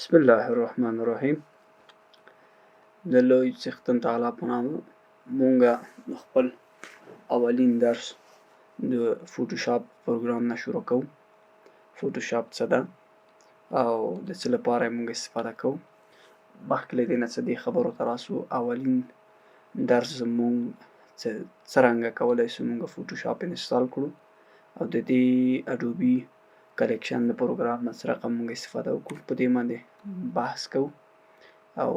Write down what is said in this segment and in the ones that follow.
بسم الله الرحمن الرحیم. د لوی څښتن تعالی په نامه مونږه خپل اولین درس د فوټوشاپ پروګرام نه شروع کوو. فوټوشاپ څه ده او د څه لپاره یې مونږ استفاده کوو. مخکې له دې نه چې دې خبرو ته راسو، اولین درس زمونږ څرنګه کولی شو مونږ فوټوشاپ انسټال کړو او د دې اډوبي کلیکشن د پروګرام نه څه رقم مونږ استفاده وکړو، په دې باندې بحث کوو او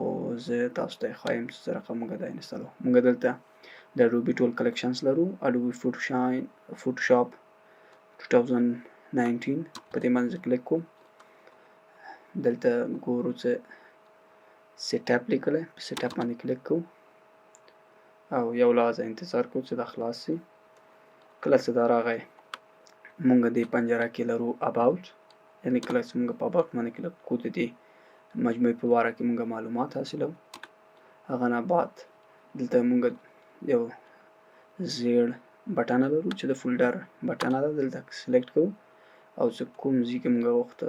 زه تاسو ته ښایم چې څه رقم مونږ دا انسټالوو. مونږ دلته د اډوبي ټول کلیکشنز لرو. اډوبي فوټوشاپ 2019 په دې باندې کلیک کوم. دلته ګورو چې سیټ اپ لیکلی، په سیټ اپ باندې کلیک کوو او یو لحظه انتظار کوو چې دا خلاص شي. کله چې دا راغی مونږ دې پنجره کې لرو اباوټ، یعنې کله چې مونږ په اباوټ باندې کلیک کوو د دې مجموعې په باره کې مونږ معلومات حاصلوو. هغه نه بعد دلته مونږ یو زیړ بټنه لرو چې د فولډر بټنه ده، دلته سلیکټ کوو او چې کوم ځای کې مونږ غوښتی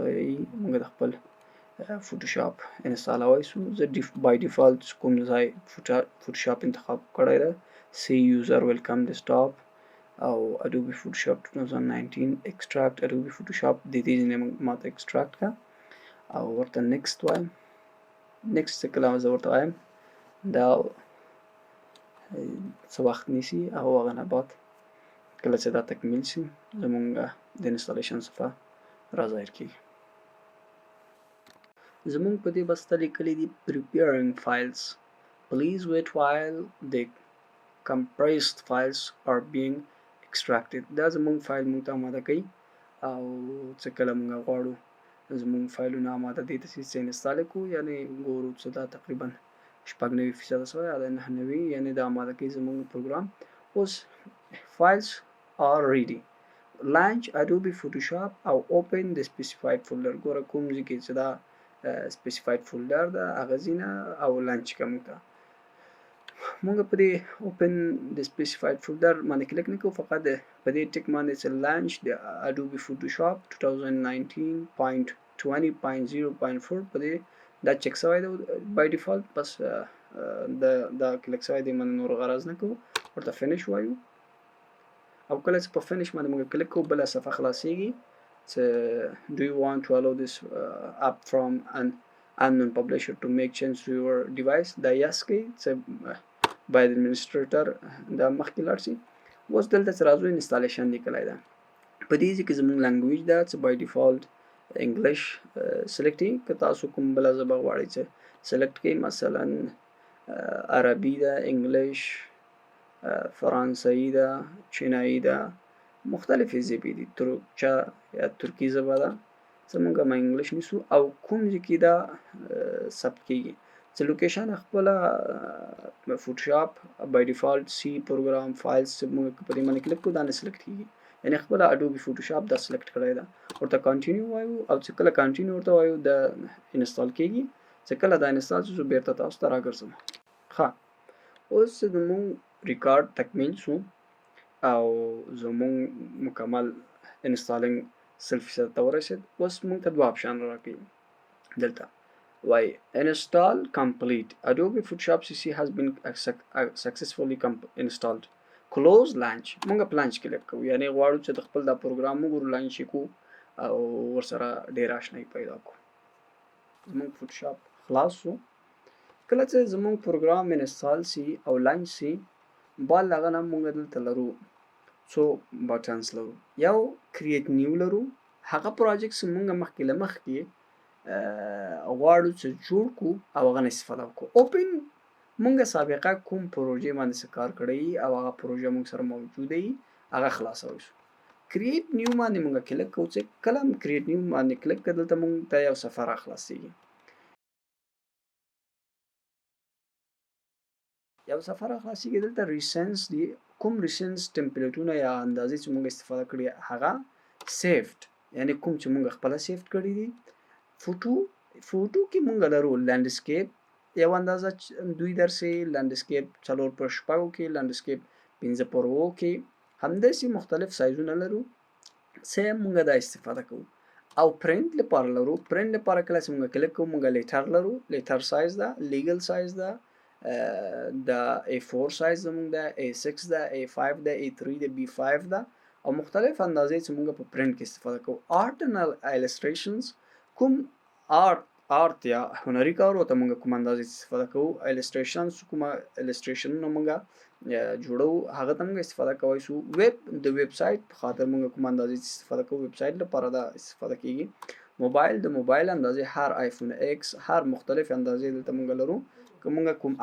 مونږ د خپل فوټوشاپ انسټالوی شو. زه بای ډیفالت کوم ځای فوټوشاپ انتخاب کړی ده، سی یوزر ویلکم ډیسکټاپ او اډوبي فوټوشاپ 2019 ایکسټراکټ اډوبي فوټوشاپ د دې ځینې ماته ایکسټراکټ کړه او ورته نیکسټ وایم. نیکسټ چې کله زه ورته وایم دا څه وخت نیسي او هغه نه بعد کله چې دا تکمیل شي زمونږ د انسټالیشن صفحه راظاهر کیږي. زمونږ په دې بسته لیکلي دي preparing files. Please wait while the compressed files are being extracted. دا زمونږ فایل مونږ ته آماده کوي او چې کله مونږ غواړو زمونږ فایلونه آماده دي ته چې انسټال کړو، یعنې ګورو چې دا تقریبا 96% شوی یا 99، یعنې دا آماده کوي زمونږ پروګرام. اوس files are ready. Launch Adobe Photoshop او open the specified folder. ګوره کوم ځای کې چې دا specified folder ده هغه ځای نه او لانچ کوي موږ ته. مونږ په دې open the specified folder باندې کلیک نه کوو، فقط په دې ټک باندې چې launch د Adobe Photoshop 2019.20.0.4 په دې دا چک شوی دی بای ډیفالت، بس دا کلیک شوی دی، من نور غرض نه کوو، ورته فینش وایو او کله چې په فینش باندې موږ کلیک کوو بله صفحه خلاصیږي چې do you want to allow this app from an unknown publisher to make change to your device. دا یس کوي چې باید administrator دا مخکې لاړ شي. اوس دلته چې راځو انسټالیشن لیکلی ده، په دې ځای کې زموږ لنګویج ده چې بای ډیفالت انګلیش سلیکټ کړي. که تاسو کوم بله ژبه غواړئ چې سلیکټ کړئ، مثلا عربي ده، انګلیش، فرانسوي ده، چینایي ده، مختلفې ژبې دي، ترکچه یا ترکي ژبه ده. زمونږ ما انګلیش نیسو او کوم ځای کې دا ثبت کیږي چې لوکیشن خپله فوټوشاپ بای ډیفالت سی پروګرام فایلز چې موږ په دې باندې کلیک کوو دا نه سلیکټ کیږي، یعنې خپله اډوبي فوټوشاپ دا سلیکټ کړی ده. ورته کانټینیو وایو او چې کله کانټینیو ورته وایو دا انسټال کیږي. چې کله دا انسټال شي زه بیرته تاسو ته راګرځم. ښه، اوس زمونږ ریکارډ تکمیل شو او زمونږ مکمل انسټالینګ 100% ته ورسېد. اوس موږ ته دوه اپشن راکوي، دلته وایي install complete Adobe Photoshop CC has been successfully installed. close launch. موږ په لانچ کلیک کوو، یعنې غواړو چې د خپل دا پروګرام وګورو، لانچ یې کوو او ورسره ډېر اشنایي پیدا کړو. زمونږ فوټوشاپ خلاص شو. کله چې زمونږ پروګرام انسټال شي او لانچ شي بعد له هغه نه موږ دلته لرو څو بټنز لرو. یو کریټ نیو لرو، هغه پروجیکټ چې موږ مخکې له مخکې غواړو چې جوړ کړو او هغه نه استفاده وکړو. اوپن موږ سابقه کوم پروژې باندې څه کار کړی او هغه پروژه موږ سره موجوده وي هغه خلاصولی شو. کریټ نیو باندې مونږ کلیک کوو چې کله هم کریټ نیو باندې کلیک کړه دلته مونږ ته یو صفحه راخلاصیږي. یو صفحه راخلاصیږي دلته ریسنس دی کوم ریسنس ټمپلیټونه یا اندازې چې مونږ استفاده کړی هغه سیفډ یعنی کوم چې مونږ خپل سیفټ کړی دي. فوټو کې مونږ لرو لینډسکیپ یو اندازه دوی درسي لینډسکیپ 4 پر شپږو کې لینډسکیپ 15 پر 20 کې همداسې مختلف سایزونه لرو چې مونږ دا استفاده کوو. او پرنٹ لپاره لرو. پرنٹ لپاره کله چې مونږ کلیک کوو مونږ لیټر لرو. لیټر سایز ده، لیګل سایز ده، د A4 سایز زمونږ ده، A6 ده، A5 ده، A3 ده، B5 ده او مختلف اندازې چې مونږ په پرنٹ کې استفاده کوو. آرت اند ایلسټریشنز کوم آرت یا هنري کارو ته مونږ کوم اندازې استفاده کوو. ایلسټریشنز کومه ایلسټریشنونه مونږ جوړو هغه ته مونږ استفاده کوی شو. د ویب سایت په خاطر مونږ کوم اندازې استفاده کوو. ویب سایت لپاره دا استفاده کیږي. د موبایل اندازې هر آیفون ایکس هر مختلف اندازې دلته مونږ لرو. که مونږ کوم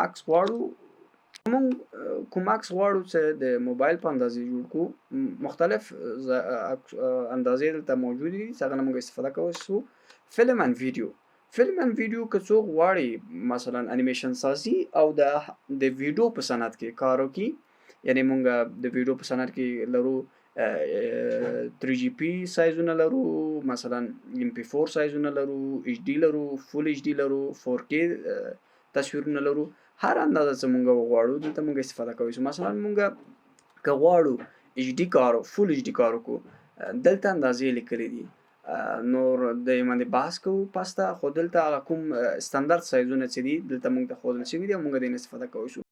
عکس غواړو چې د موبایل په اندازې جوړ کړو مختلف اندازې دلته موجود دي څنګه مونږ استفاده کوو شو. فلم اند ویډیو که څوک غواړي مثلا انیمیشن سازي او د ویډیو په صنعت کې کار وکړي یعنی مونږ د ویډیو په صنعت کې لرو 3GP سایزونه لرو، مثلا MP4 سایزونه لرو، HD لرو، فول HD لرو، 4K تصویرونه لرو. هر اندازه چې مونږ غواړو دلته مونږ استفاده کوو. مثلا مونږ که غواړو HD کار فول HD کار وکړو دلته اندازې لیکلي دي. نور د باندې بحث کوو پسته خو دلته کوم ستاندرد سایزونه چې دي دلته مونږ ته ښودل شوي دي او مونږ د استفاده کوو شو.